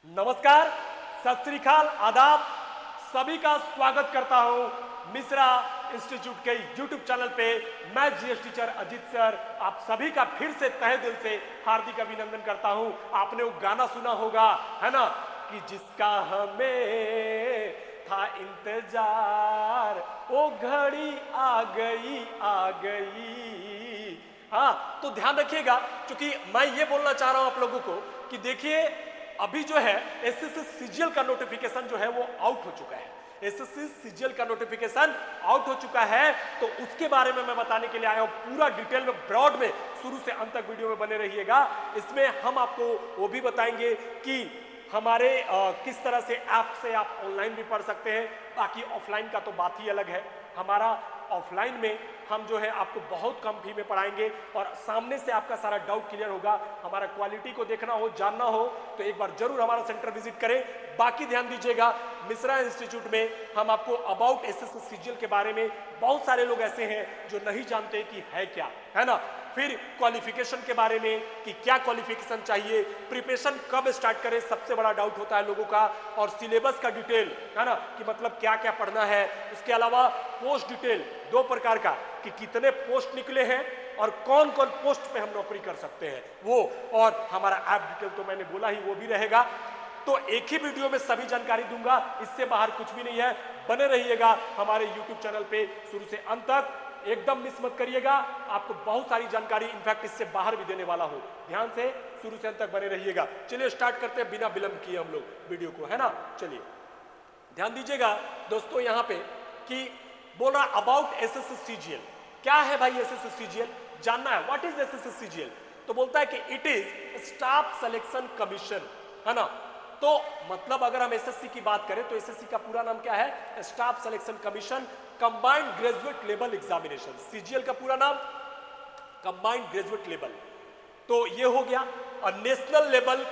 नमस्कार, सत श्री अकाल, आदाब। सभी का स्वागत करता हूं मिश्रा इंस्टीट्यूट के यूट्यूब चैनल पे। मैं जीएस टीचर अजीत सर आप सभी का फिर से तहे दिल से हार्दिक अभिनंदन करता हूं। आपने वो गाना सुना होगा, है ना, कि जिसका हमें था इंतजार वो घड़ी आ गई आ गई। हाँ, तो ध्यान रखिएगा, क्योंकि मैं ये बोलना चाह रहा हूं आप लोगों को कि देखिए अभी जो है एसएससी सीजीएल का नोटिफिकेशन जो है वो आउट हो चुका है। एसएससी सीजीएल का नोटिफिकेशन आउट हो चुका है, तो उसके बारे में मैं बताने के लिए आया हूं पूरा डिटेल में, ब्रॉड में। शुरू से अंत तक वीडियो में बने रहिएगा। इसमें हम आपको वो भी बताएंगे कि हमारे किस तरह से ऐप से आप ऑनलाइन भी पढ़ सकते हैं। बाकी ऑफलाइन का तो बात ही अलग है। हमारा ऑफलाइन में हम जो है आपको बहुत कम फी में पढ़ाएंगे और सामने से आपका सारा डाउट क्लियर होगा। हमारा क्वालिटी को देखना हो, जानना हो तो एक बार जरूर हमारा सेंटर विजिट करें। बाकी ध्यान दीजिएगा, मिश्रा इंस्टीट्यूट में हम आपको अबाउट एसएससी सीजीएल के बारे में, बहुत सारे लोग ऐसे हैं जो नहीं जानते कि है क्या, है ना। फिर क्वालिफिकेशन के बारे में कि क्या क्वालिफिकेशन चाहिए, प्रिपरेशन कब स्टार्ट करें, सबसे बड़ा डाउट होता है लोगों का। और सिलेबस का डिटेल, है ना, कि मतलब क्या क्या पढ़ना है। उसके अलावा पोस्ट डिटेल दो प्रकार का, कि कितने पोस्ट निकले हैं और कौन कौन पोस्ट पे हम नौकरी कर सकते हैं वो, और हमारा ऐप डिटेल तो मैंने बोला ही, वो भी रहेगा। तो एक ही वीडियो में सभी जानकारी दूंगा, इससे बाहर कुछ भी नहीं है। बने रहिएगा हमारे यूट्यूब चैनल पे शुरू से अंत तक, एकदम मिस मत करिएगा। आपको बहुत सारी जानकारी इनफैक्ट इससे बाहर भी देने वाला हूं। ध्यान से शुरू से अंत तक बने रहिएगा। चलिए स्टार्ट करते हैं बिना विलंब किए हम लोग वीडियो को, है ना। चलिए ध्यान दीजिएगा दोस्तों, यहां पे कि बोल रहा अबाउट एसएससी सीजीएल। क्या है भाई एसएससी सीजीएल, जानना है। What is SSC CGL? तो बोलता है कि it is staff selection commission, है ना। तो मतलब अगर हम एसएससी की बात करें तो एसएससी का पूरा नाम क्या है? Staff selection commission combined graduate level examination. CGL का पूरा नाम कंबाइंड ग्रेजुएट लेवल। तो ये हो गया। और national level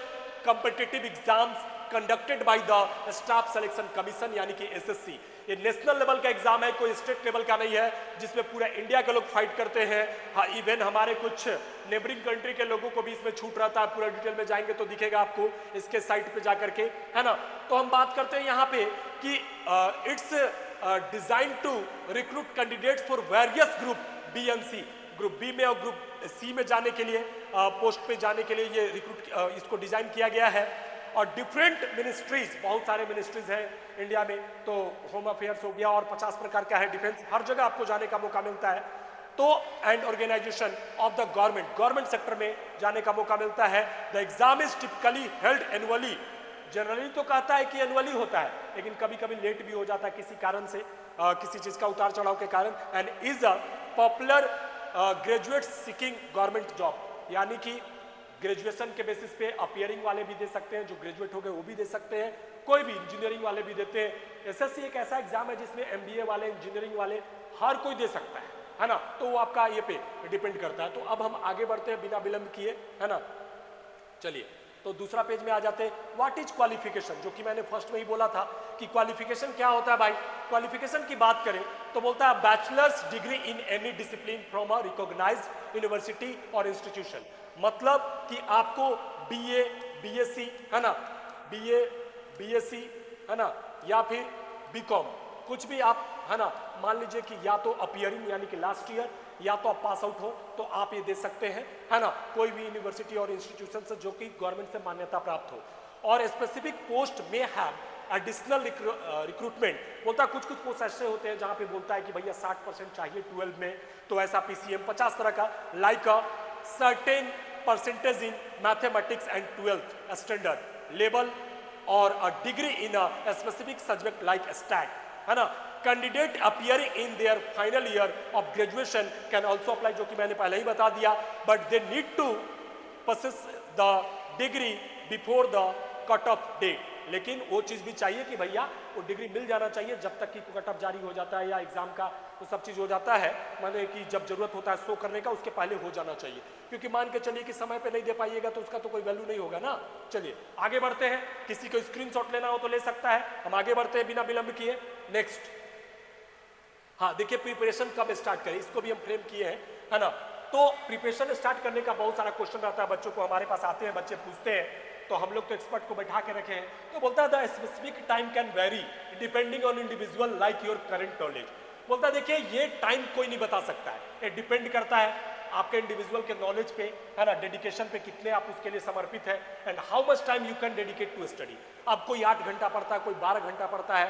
competitive exams conducted by the staff selection commission, यानी कि एसएससी। ये नेशनल लेवल का एग्जाम है, कोई स्टेट लेवल का नहीं है, जिसमें पूरा इंडिया के लोग फाइट करते हैं। हाँ, इवन हमारे कुछ नेबरिंग कंट्री के लोगों को भी इसमें छूट रहता है। पूरा डिटेल में जाएंगे तो दिखेगा आपको इसके साइट पे जाकर के, है ना। तो हम बात करते हैं यहाँ पे कि it's design to recruit candidates for various group B and C. Group B में और ग्रुप सी में जाने के लिए, पोस्ट पे जाने के लिए ये रिक्रूट इसको डिजाइन किया गया है। और डिफरेंट मिनिस्ट्रीज, बहुत सारे मिनिस्ट्रीज हैं इंडिया में, तो होम अफेयर्स हो गया और 50 प्रकार का है, डिफेंस, हर जगह आपको जाने का मौका मिलता है। तो and organisation of the government sector में जाने का मौका मिलता है। The exam is typically held annually. Generally तो कहता है कि एनुअली होता है, लेकिन कभी कभी लेट भी हो जाता है किसी कारण से, किसी चीज का उतार चढ़ाव के कारण। And is a popular graduate seeking government job, यानी कि ग्रेजुएशन के बेसिस पे अपियरिंग वाले भी दे सकते हैं, जो ग्रेजुएट हो गए वो भी दे सकते हैं, कोई भी इंजीनियरिंग वाले भी देते हैं। एसएससी एक ऐसा एग्जाम है जिसमें एमबीए वाले, इंजीनियरिंग वाले, हर कोई दे सकता है ना। तो वो आपका ये पे डिपेंड करता है। तो अब हम आगे बढ़ते हैं बिना विलंब किए, है ना। चलिए तो दूसरा पेज में आ जाते हैं। व्हाट इज क्वालिफिकेशन, जो कि मैंने फर्स्ट में ही बोला था कि क्वालिफिकेशन क्या होता है भाई। क्वालिफिकेशन की बात करें तो बोलता है bachelors degree in any discipline from a recognised university और इंस्टीट्यूशन। मतलब कि आपको बीए, बीएससी, है ना, बीए, बीएससी, है ना, या फिर बीकॉम, कुछ भी आप, है ना, मान लीजिए कि या तो अपियरिंग यानी कि लास्ट ईयर, या तो आप पास आउट हो तो आप ये दे सकते हैं, है ना, कोई भी यूनिवर्सिटी और इंस्टीट्यूशन से जो कि गवर्नमेंट से मान्यता प्राप्त हो। और स्पेसिफिक पोस्ट में हैव एडिशनल रिक्रूटमेंट। बोलता है कुछ कुछ पोस्ट ऐसे होते हैं जहां पे बोलता है कि भैया 60% चाहिए 12 में, तो ऐसा पीसीएम 50 तरह का, like a certain percentage in mathematics and 12th standard level or a degree in a specific subject like stat, है ना। Candidate appearing in their final year of graduation can also apply, जो कि मैंने पहले ही बता दिया, but they need to possess the degree before the cut off date. लेकिन वो चीज भी चाहिए कि भैया वो डिग्री मिल जाना चाहिए जब तक कि कट ऑफ जारी हो जाता है या एग्जाम का वो सब चीज हो जाता है, माने कि जब जरूरत होता है शो करने का उसके पहले हो जाना चाहिए। क्योंकि मान के चलिए कि समय पे नहीं दे पाइएगा तो उसका तो कोई वैल्यू नहीं होगा ना। चलिए आगे बढ़ते हैं, किसी को स्क्रीनशॉट लेना हो तो ले सकता है। हम आगे बढ़ते हैं बिना विलंब किए। नेक्स्ट, हाँ देखिए प्रिपरेशन कब स्टार्ट करें, इसको भी हम फ्रेम किए हैं, है ना। तो प्रिपरेशन स्टार्ट करने का बहुत सारा क्वेश्चन रहता है, बच्चों को हमारे पास आते हैं, बच्चे पूछते हैं तो हम लोग तो एक्सपर्ट को बैठा के रखे हैं, तो बोलता है the specific time can very depending on individual like your current knowledge. बोलता है देखिए ये टाइम कोई नहीं बता सकता है, ये डिपेंड करता है आपके इंडिविजुअल के नॉलेज पे, है ना, डेडिकेशन पे, कितने आप उसके लिए समर्पित है, and how much time you can dedicate to study. अब कोई 8 घंटा पढ़ता है, कोई 12 घंटा पढ़ता है,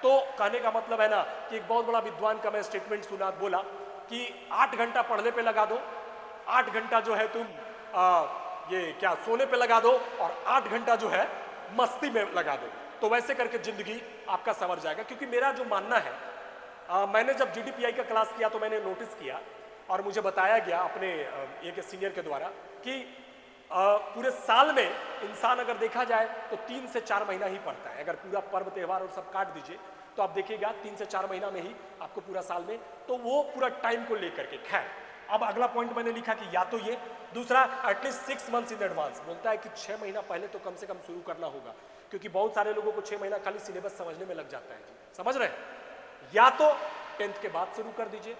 तो कहने का मतलब है ना कि एक बहुत बड़ा विद्वान का मैं स्टेटमेंट सुना, बोला कि 8 घंटा पढ़ने पे लगा दो, 8 घंटा जो है तुम ये क्या सोने पे लगा दो, और 8 घंटा जो है मस्ती में लगा दो, तो वैसे करके जिंदगी आपका संवर जाएगा। क्योंकि मेरा जो मानना है, मैंने जब GDPI का क्लास किया तो मैंने नोटिस किया और मुझे बताया गया अपने एक सीनियर के द्वारा कि पूरे साल में इंसान अगर देखा जाए तो 3 से 4 महीना ही पढ़ता है। अगर पूरा पर्व त्यौहार और सब काट दीजिए तो आप देखिएगा 3 से 4 महीना में ही आपको पूरा साल में, तो वो पूरा टाइम को लेकर के। खैर, अब अगला पॉइंट मैंने लिखा कि या तो ये, दूसरा एटलीस्ट 6 मंथ्स इन एडवांस। बोलता है कि 6 महीना पहले तो कम से कम शुरू करना होगा, क्योंकि बहुत सारे लोगों को 6 महीना खाली सिलेबस समझने में लग जाता है जी, समझ रहे हैं। या तो 10th के बाद शुरू कर दीजिए,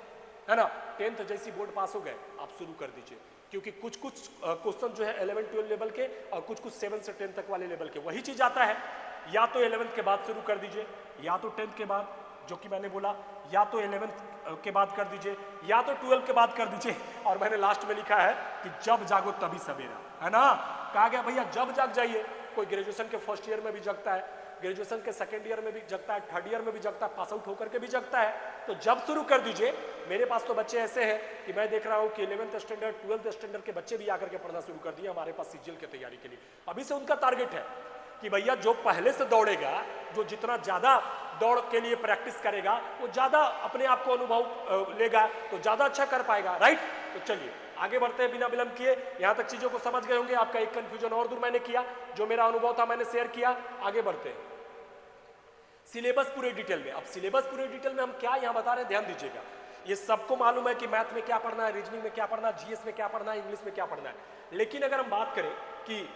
है ना, 10th जैसी बोर्ड पास हो गए आप शुरू कर दीजिए, क्योंकि कुछ क्वेश्चन जो है 11-12 लेवल के और कुछ 7 से 10 तक वाले लेवल के, वही चीज आता है। या तो 11th के बाद शुरू कर दीजिए, या तो 10th के बाद, जो कि मैंने बोला, या तो 11th के बाद कर दीजिए, या तो 12 के बाद कर दीजिए। और मैंने लास्ट में लिखा है कि जब जागो तभी सवेरा, है ना। कहा गया भैया जब जाग जाइए। कोई ग्रेजुएशन के फर्स्ट ईयर में भी जगता है, ग्रेजुएशन के सेकंड ईयर में भी जगता है, थर्ड ईयर में भी जगता है, पास आउट होकर के भी जगता है, तो जब शुरू कर दीजिए। मेरे पास तो बच्चे ऐसे हैं कि मैं देख रहा हूं कि 11th स्टैंडर्ड 12th स्टैंडर्ड के बच्चे भी आकर के पढ़ना शुरू कर दिए हमारे पास सीजीएल की तैयारी के लिए। अभी से उनका टारगेट है कि भैया जो पहले से दौड़ेगा, जो जितना ज्यादा दौड़ के लिए प्रैक्टिस करेगा, वो ज्यादा अपने आप को अनुभव लेगा, तो ज्यादा अच्छा कर पाएगा, राइट। तो चलिए आगे बढ़ते हैं बिना विलंब किए। यहां तक चीजों को समझ गए होंगे। आपका एक कंफ्यूजन और दूर मैंने किया, जो मेरा अनुभव था मैंने शेयर किया। आगे बढ़ते हैं सिलेबस पूरे डिटेल में। अब सिलेबस पूरे डिटेल में हम क्या यहां बता रहे हैं, ध्यान दीजिएगा। ये सबको मालूम है कि मैथ में क्या पढ़ना है, रीजनिंग में क्या पढ़ना है, जीएस में क्या पढ़ना है, इंग्लिश में क्या पढ़ना है। लेकिन अगर हम बात करें कि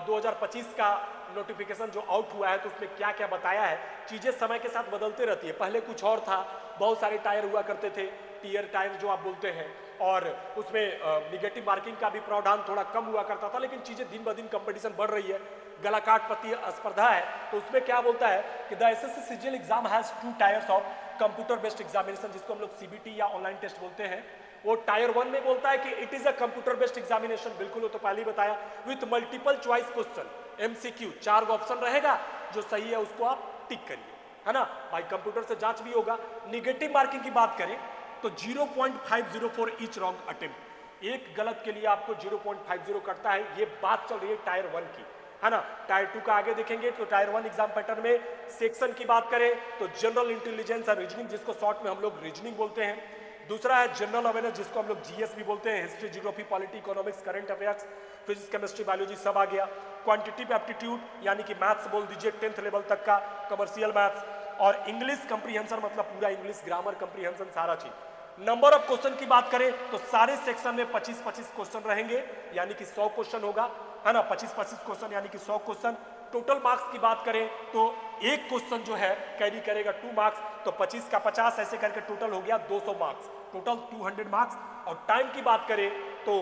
2025 का नोटिफिकेशन जो आउट हुआ है तो उसमें क्या क्या बताया है, चीजें समय के साथ बदलते रहती है। पहले कुछ और था, बहुत सारे टायर हुआ करते थे, टीयर टायर जो आप बोलते हैं, और उसमें निगेटिव मार्किंग का भी प्रावधान थोड़ा कम हुआ करता था। लेकिन चीजें दिन ब दिन कंपटीशन बढ़ रही है, गला काट पति स्पर्धा है, तो उसमें क्या बोलता है कि the assessee CGL exam has 2 tyres of computer based examination, जिसको हम लोग सीबीटी या ऑनलाइन टेस्ट बोलते हैं। वो टायर 1 में बोलता है कि it is a computer based examination, बिल्कुल वो तो पहले ही बताया, with multiple choice question, MCQ, 4 option रहेगा, जो सही है उसको आप टिक करिए, है ना भाई। कंप्यूटर से जांच भी होगा। निगेटिव मार्किंग की बात करें तो 0.504 ईच रॉन्ग अटेम्प्ट, एक गलत के लिए आपको 0.50 कटता है। ये बात चल रही है टायर 1 की, है ना। टायर 2 का आगे देखेंगे तो टायर 1 एग्जाम पैटर्न में सेक्शन की बात करें तो जनरल इंटेलिजेंस और रीजनिंग, जिसको शॉर्ट में हम लोग रीजनिंग बोलते हैं। दूसरा है जनरल अवेयरनेस, जिसको हम लोग जीएस भी बोलते हैं, history, geography, polity, economics, current affairs, physics, chemistry, biology सब आ गया। क्वांटिटेटिव एप्टीट्यूड यानी कि मैथ्स बोल दीजिए 10th लेवल तक का, कमर्शियल मैथ्स, और इंग्लिश कंप्रीहेंशन मतलब पूरा इंग्लिश ग्रामर कंप्रीहेंशन सारा चीज। नंबर ऑफ क्वेश्चन की बात करें तो सारे सेक्शन में 25-25 क्वेश्चन रहेंगे, यानी कि 100 क्वेश्चन होगा, है ना। 25-25 क्वेश्चन यानी कि 100 क्वेश्चन। टोटल मार्क्स की बात करें तो एक क्वेश्चन जो है कैरी करेगा 2 मार्क्स, तो 25 का 50 ऐसे करके टोटल हो गया 200 मार्क्स, टोटल 200 मार्क्स। और टाइम की बात करें तो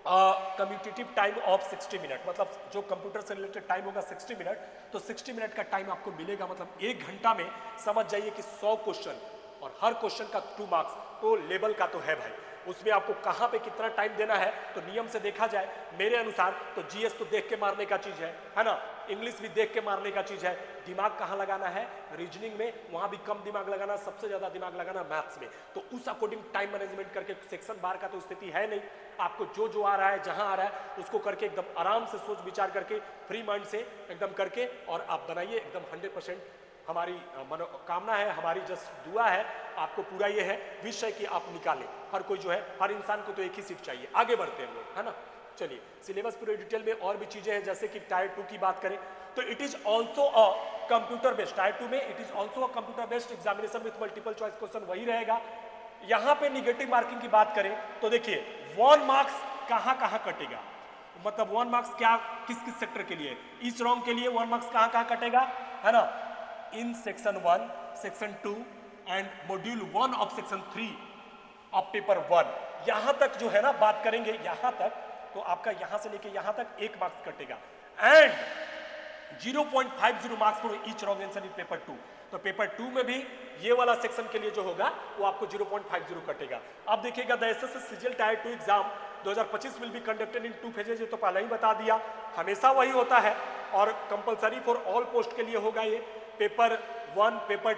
कम्यूटेटिव टाइम ऑफ 60 मिनट, मतलब जो कंप्यूटर से रिलेटेड टाइम होगा 60 मिनट, तो 60 मिनट का टाइम आपको मिलेगा, मतलब 1 घंटा में समझ जाइए कि 100 क्वेश्चन और हर क्वेश्चन का 2 मार्क्स, तो लेवल का तो है भाई। उसमें आपको कहां पे कितना टाइम देना है, तो नियम से देखा जाए मेरे अनुसार तो जीएस तो देख के मारने का चीज है ना, इंग्लिश भी देख के मारने का चीज है। दिमाग कहां लगाना है, रीजनिंग में, वहां भी कम दिमाग लगाना, सबसे ज्यादा दिमाग लगाना मैथ्स में। तो उस अकॉर्डिंग टाइम मैनेजमेंट करके, सेक्शन बार का तो स्थिति है नहीं, आपको जो जो आ रहा है, जहां आ रहा है उसको करके एकदम आराम से सोच विचार करके, फ्री माइंड से एकदम करके, और आप बनाइए एकदम 100%। हमारी मनोकामना है, हमारी जस्ट दुआ है, आपको पूरा ये है विषय कि आप निकालें। हर कोई जो है, हर इंसान को तो एक ही सीट चाहिए। आगे बढ़ते हैं लोग, है ना। चलिए सिलेबस पूरे डिटेल में और भी चीजें हैं, जैसे कि टायर 2 की बात करें तो it is also a computer based, tyre 2 में it is also a computer based examination with multiple choice question, वही रहेगा। यहां पे निगेटिव मार्किंग की बात करें तो देखिए 1 मार्क्स कहां कहां कटेगा, मतलब 1 मार्क्स क्या किस किस सेक्टर के लिए, इस रॉन्ग के लिए 1 मार्क्स कहां कहां कटेगा, है ना। In section 1, section 2 and module 1 of section 3 of paper 1, यहां तक जो है ना बात करेंगे, यहां तक तो आपका यहां से लेके यहां तक 1 मार्क्स कटेगा। And 0.50 marks for each wrong answer in paper 2। तो पेपर 2 में भी ये वाला सेक्शन के लिए जो होगा वो आपको 0.50 कटेगा। अब देखिएगा the assessee CGL tier 2 exam 2025 will be conducted in 2 phases, ये तो पहले ही बता दिया, हमेशा वही होता है और कंपलसरी फॉर ऑल पोस्ट के लिए होगा ये। पेपर 1 पेपर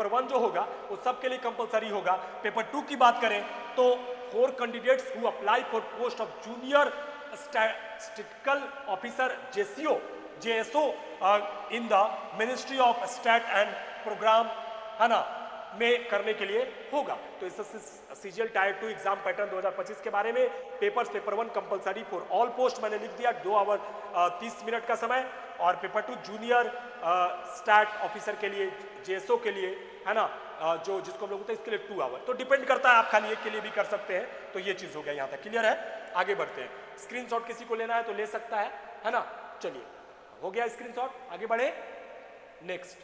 1 जो होगा वो सबके लिए कंपलसरी होगा। पेपर 2 की बात करें तो 4 candidates who apply for post of junior statistical officer JSO in the ministry of stat and program, है ना, में करने के लिए होगा। तो SSC CGL tier 2 exam pattern 2025 के बारे में paper 1 compulsory for all post मैंने लिख दिया, 2 आवर 30 मिनट का समय, और पेपर 2 जूनियर स्टैट ऑफिसर के लिए, जेएसओ के लिए, है ना, जो जिसको हम लोग होते हैं इसके लिए 2 आवर। तो डिपेंड करता है, आप खाली एक के लिए भी कर सकते हैं। तो ये चीज हो गया, यहाँ तक क्लियर है। आगे बढ़ते हैं, स्क्रीनशॉट किसी को लेना है तो ले सकता है ना। चलिए हो गया स्क्रीनशॉट, आगे बढ़े नेक्स्ट।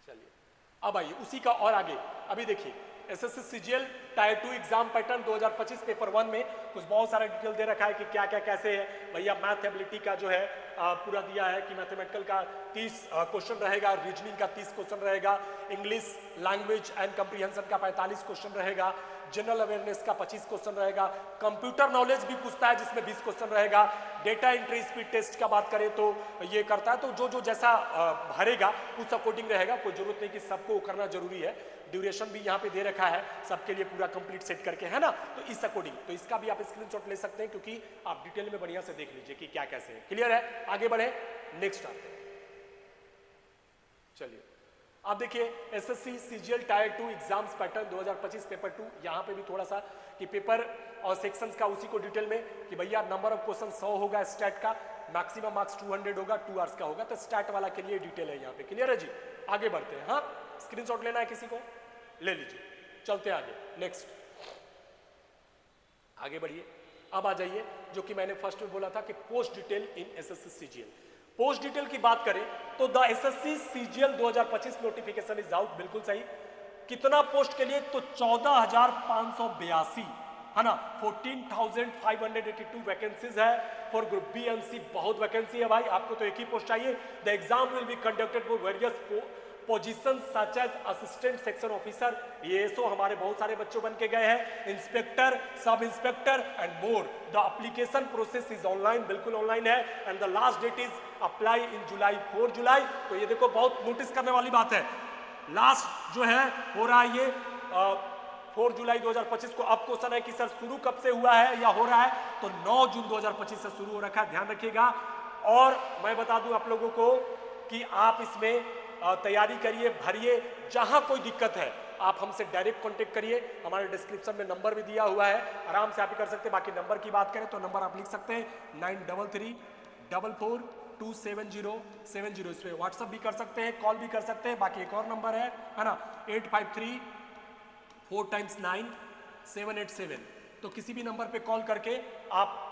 चलिए अब आइए उसी का और आगे, अभी देखिए SSC CGL tier 2 exam pattern 2025 paper 1 में कुछ बहुत सारा डिटेल दे रखा है कि क्या क्या कैसे है। भैया मैथ एबिलिटी का जो है पूरा दिया है कि मैथमेटिकल का 30 क्वेश्चन रहेगा, रीजनिंग का 30 क्वेश्चन रहेगा, इंग्लिश लैंग्वेज एंड कंप्रीहेंशन का 45 क्वेश्चन रहेगा, जनरल अवेयरनेस का 25 क्वेश्चन रहेगा, कंप्यूटर नॉलेज भी पूछता है जिसमें 20 क्वेश्चन रहेगा, डेटा एंट्री स्पीड टेस्ट का बात करें तो ये करता है। तो जो जैसा भरेगा उस अकॉर्डिंग रहेगा, कोई जरूरत नहीं कि सबको करना जरूरी है। ड्यूरेशन भी यहाँ पे दे रखा है सबके लिए पूरा कंप्लीट सेट करके, है ना। तो इस अकॉर्डिंग तो इसका भी आप स्क्रीनशॉट ले सकते हैं, क्योंकि आप डिटेल में बढ़िया से देख लीजिए कि क्या कैसे है। क्लियर है, आगे बढ़े नेक्स्ट आते हैं। चलिए अब देखिए SSC CGL tier 2 exams pattern 2025 paper 2, यहाँ पे भी थोड़ा सा कि पेपर और सेक्शंस का उसी को डिटेल में कि भैया नंबर ऑफ क्वेश्चन 100 होगा स्टैट का, मैक्सिमम मार्क्स 200 होगा, 2 आवर्स का होगा। तो स्टैट वाला के लिए डिटेल है यहाँ पे। क्लियर है जी, आगे बढ़ते हैं। हाँ, स्क्रीनशॉट लेना है किसी को ले लीजिए, चलते हैं आगे नेक्स्ट। आगे बढ़िए, अब आ जाइए जो कि मैंने फर्स्ट में बोला था कि post detail in SSC CGL. Post detail की बात करें तो the assessee CGL 2025 notification is out, बिल्कुल सही। कितना पोस्ट के लिए, तो 14,582, है ना, 14,582 वैकेंसीज है for group B and C. बहुत वैकेंसी है भाई, आपको तो एक ही पोस्ट चाहिए। The exam will be conducted for various position such as assistant section officer, ASO हमारे बहुत सारे बच्चों बन के गए हैं, इंस्पेक्टर, सब inspector and more. The application process is online, बिल्कुल ऑनलाइन है, and the last date is apply in July, 4 July. तो ये देखो बहुत नोटिस करने वाली बात है, लास्ट जो है हो रहा है ये 4 जुलाई 2025 को। अब क्वेश्चन है कि सर शुरू कब से हुआ है या हो रहा है, तो 9 जून 2025 से शुरू हो रखा है, ध्यान रखिएगा। और मैं बता दूं आप लोगों को कि आप इसमें तैयारी करिए, भरिए, जहां कोई दिक्कत है आप हमसे डायरेक्ट कांटेक्ट करिए, हमारे डिस्क्रिप्शन में नंबर भी दिया हुआ है, आराम से आप कर सकते हैं। बाकी नंबर की बात करें तो नंबर आप लिख सकते हैं 9334470707, इस पर व्हाट्सअप भी कर सकते हैं, कॉल भी कर सकते हैं। बाकी एक और नंबर है ना, 8534x9 787। तो किसी भी नंबर पे कॉल करके आप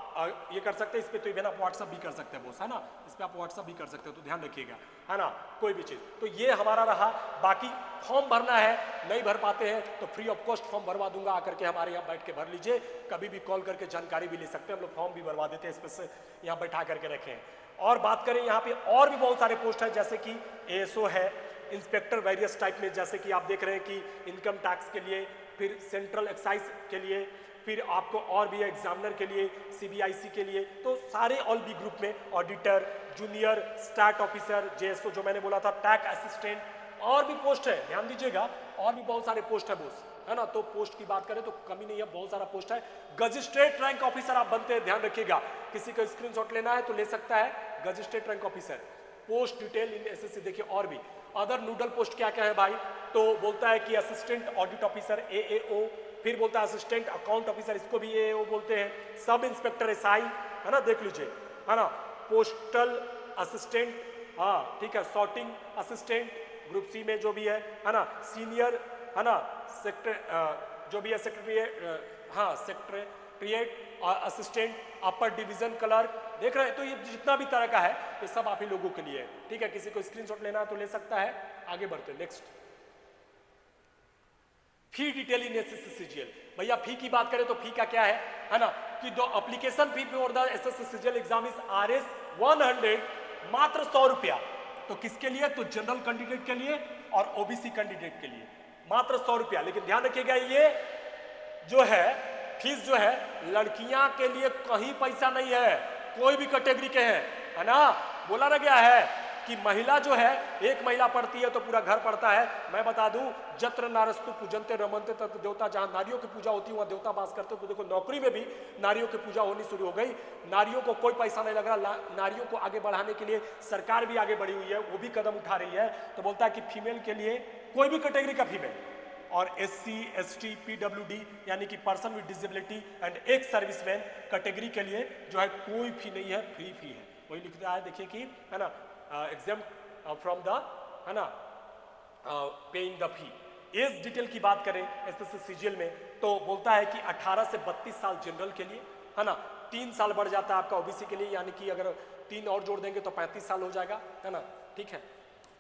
ये कर सकते हैं। इस पे तो इवन आप व्हाट्सअप भी कर सकते हैं बॉस, है ना, इस पे आप व्हाट्सअप भी कर सकते हो, तो ध्यान रखिएगा, है ना, कोई भी चीज। तो ये हमारा रहा। बाकी फॉर्म भरना है, नहीं भर पाते हैं तो फ्री ऑफ कॉस्ट फॉर्म भरवा दूंगा, आकर के हमारे यहाँ बैठ के भर लीजिए। कभी भी कॉल करके जानकारी भी ले सकते हैं, हम लोग फॉर्म भी भरवा देते हैं, इस पर से यहाँ बैठा करके रखे हैं। और बात करें यहाँ पे और भी बहुत सारे पोस्ट है, जैसे कि एएसओ है, इंस्पेक्टर वेरियस टाइप में, जैसे कि आप देख रहे हैं कि इनकम टैक्स के लिए, फिर सेंट्रल एक्साइज के लिए, फिर आपको और भी एग्जामिनर के लिए, सीबीआईसी के लिए। तो सारे ऑल बी ग्रुप में auditor, junior stat officer, JSO जो मैंने बोला था, टैक्स असिस्टेंट, और भी पोस्ट है, ध्यान दीजिएगा, और भी बहुत सारे पोस्ट है बोस, है ना। तो पोस्ट की बात करें तो कमी नहीं है, बहुत सारा पोस्ट है। मजिस्ट्रेट रैंक ऑफिसर आप बनते हैं, ध्यान रखिएगा, किसी को स्क्रीनशॉट लेना है तो ले सकता है। Magistrate rank officer post detail in SSC. देखिए और भी अदर नोडल पोस्ट क्या क्या है भाई, तो बोलता है कि असिस्टेंट ऑडिट ऑफिसर एएओ, फिर बोलता है असिस्टेंट अकाउंट ऑफिसर, इसको भी एएओ बोलते हैं, सब इंस्पेक्टर एसआई, है ना, देख लीजिए, है ना, पोस्टल असिस्टेंट, हाँ ठीक है, सॉर्टिंग असिस्टेंट ग्रुप सी में जो भी है ना, सीनियर, है ना, जो भी है सेक्रेटरी, हाँ secretariat assistant, upper division clerk, देख रहे हैं। तो ये जितना भी तरह का है ये सब आप ही लोगों के लिए है, ठीक है। किसी को स्क्रीनशॉट लेना है तो ले सकता है। आगे बढ़ते हैं next. Fee detail in SSC CGL. भैया फी की बात करें तो फी का क्या है ना, कि the application fee for the assessee CGL exam is RS 100, मात्र 100 रुपया। तो किसके लिए? तो जनरल कैंडिडेट के लिए और ओबीसी कैंडिडेट के लिए मात्र 100 रुपया। लेकिन ध्यान रखिएगा, ये जो है फीस जो है लड़कियां के लिए कहीं पैसा नहीं है, कोई भी कैटेगरी के हैं, है ना। बोला ना गया है कि महिला जो है, एक महिला पढ़ती है तो पूरा घर पढ़ता है। मैं बता दूं, जत्र नारस्तु पूजन्ते रमन्ते तत्र देवता, जहां नारियों की पूजा होती है वहां देवता वास करते हैं। तो देखो नौकरी में भी नारियों की पूजा होनी शुरू हो गई। नारियों को कोई पैसा नहीं लग रहा। नारियों को आगे बढ़ाने के लिए सरकार भी आगे बढ़ी हुई है, वो भी कदम उठा रही है। तो बोलता है कि फीमेल के लिए, कोई भी कैटेगरी का फीमेल, और SC ST PWD यानी कि पर्सन विद डिसेबिलिटी एंड एक सर्विसमैन कैटेगरी के लिए जो है कोई फी नहीं है, फ्री फी है। वही लिखता है, देखिए कि, है ना, एग्जाम फ्रॉम द, है ना, paying the fee. As detail की बात करें एसएससी सीजीएल में तो बोलता है कि 18 से 32 साल जनरल के लिए, है ना, 3 साल बढ़ जाता है आपका ओबीसी के लिए, यानी कि अगर 3 और जोड़ देंगे तो 35 साल हो जाएगा, है ना, ठीक है।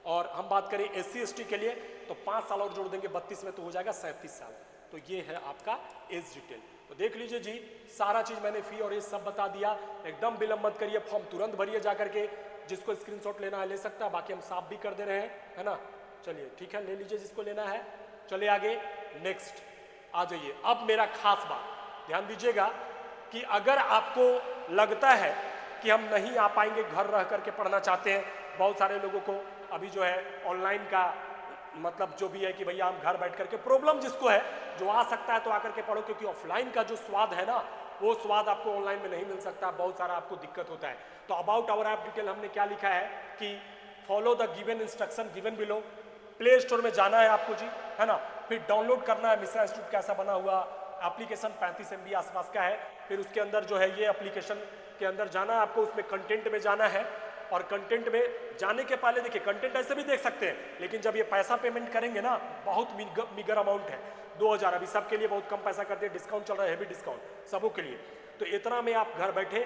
और हम बात करें SC ST के लिए तो 5 साल और जोड़ देंगे 32 में तो हो जाएगा 37 साल। तो ये है आपका एज डिटेल। तो देख लीजिए जी, सारा चीज मैंने फी और एज सब बता दिया। एकदम विलंब मत करिए, फॉर्म तुरंत भरिए जाकर के। जिसको स्क्रीनशॉट लेना है ले सकता है, बाकी हम साफ भी कर दे रहे हैं, है ना। चलिए ठीक है, ले लीजिए जिसको लेना है। चलिए आगे, नेक्स्ट आ जाइए। अब मेरा खास बात ध्यान दीजिएगा कि अगर आपको लगता है कि हम नहीं आ पाएंगे, घर रह करके पढ़ना चाहते हैं, बहुत सारे लोगों को अभी जो है ऑनलाइन का मतलब जो भी है कि भैया हम घर बैठ करके, प्रॉब्लम जिसको है, जो आ सकता है तो आकर के पढ़ो, क्योंकि ऑफलाइन का जो स्वाद है ना, वो स्वाद आपको ऑनलाइन में नहीं मिल सकता, बहुत सारा आपको दिक्कत होता है। तो अबाउट आवर ऐप डिटेल हमने क्या लिखा है कि follow the given instruction given below. Play store में जाना है आपको जी, है ना, फिर डाउनलोड करना है मिश्रा इंस्टीट्यूट कैसा बना हुआ एप्लीकेशन, 35 MB आसपास का है। फिर उसके अंदर जो है ये एप्लीकेशन के अंदर जाना है आपको, उसमें कंटेंट में जाना है। और कंटेंट में जाने के पहले देखिए, कंटेंट ऐसे भी देख सकते हैं, लेकिन जब ये पैसा पेमेंट करेंगे ना, बहुत मिगर अमाउंट है, 2000, अभी सबके लिए बहुत कम पैसा कर दिया, डिस्काउंट चल रहा है, हेवी डिस्काउंट सबों के लिए। तो इतना में आप घर बैठे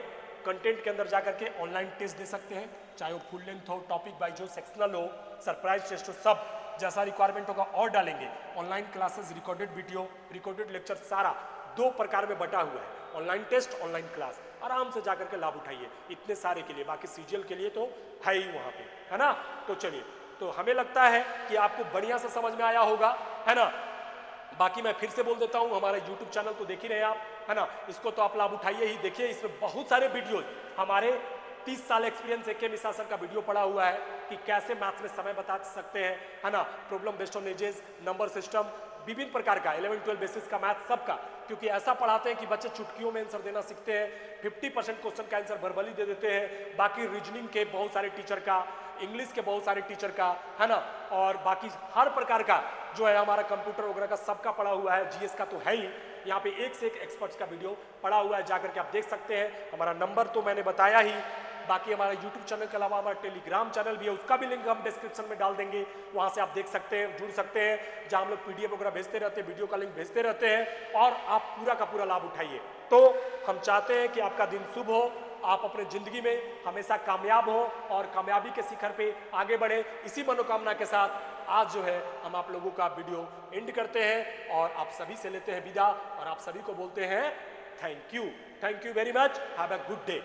कंटेंट के अंदर जाकर के ऑनलाइन टेस्ट दे सकते हैं, चाहे वो फुल लेंथ हो, टॉपिक वाइज हो, सेक्शनल हो, सरप्राइज टेस्ट हो, सब जैसा रिक्वायरमेंट होगा और डालेंगे। Online classes, recorded video, recorded lecture, सारा 2 प्रकार में बटा हुआ है, ऑनलाइन टेस्ट, ऑनलाइन क्लास। आराम से जाकर के लाभ उठाइए इतने सारे के लिए। बाकी सीजीएल के लिए तो है ही वहां पे, है ना। तो चलिए, तो हमें लगता है कि आपको बढ़िया से समझ में आया होगा, है ना। बाकी मैं फिर से बोल देता हूं, हमारा यूट्यूब चैनल तो देख ही रहे हैं आप, है ना, इसको तो आप लाभ उठाइए ही। देखिए इसमें बहुत सारे वीडियोज, हमारे 30 साल एक्सपीरियंस एक मिश्रा सर का वीडियो पड़ा हुआ है कि कैसे मैथ्स में समय बता सकते हैं, है ना, problem based on edges, number system, विभिन्न प्रकार का 11-12 बेसिस का मैथ सबका, क्योंकि ऐसा पढ़ाते हैं कि बच्चे चुटकियों में आंसर देना सीखते हैं। 50% क्वेश्चन का आंसर वर्बली दे देते हैं। बाकी रीजनिंग के बहुत सारे टीचर का, इंग्लिश के बहुत सारे टीचर का, है ना, और बाकी हर प्रकार का जो है हमारा कंप्यूटर वगैरह का सबका पड़ा हुआ है। जीएस का तो है ही, यहाँ पे एक से एक एक्सपर्ट्स का वीडियो पड़ा हुआ है, जाकर के आप देख सकते हैं। हमारा नंबर तो मैंने बताया ही। बाकी हमारा यूट्यूब चैनल के अलावा हमारा टेलीग्राम चैनल भी है, उसका भी लिंक हम डिस्क्रिप्शन में डाल देंगे, वहां से आप देख सकते हैं, जुड़ सकते हैं, जहां हम लोग PDF वगैरह भेजते रहते हैं, वीडियो का लिंक भेजते रहते हैं, और आप पूरा का पूरा लाभ उठाइए। तो हम चाहते हैं कि आपका दिन शुभ हो, आप अपने जिंदगी में हमेशा कामयाब हो और कामयाबी के शिखर पे आगे बढ़े। इसी मनोकामना के साथ आज जो है हम आप लोगों का वीडियो एंड करते हैं और आप सभी से लेते हैं विदा, और आप सभी को बोलते हैं thank you very much, have a good day.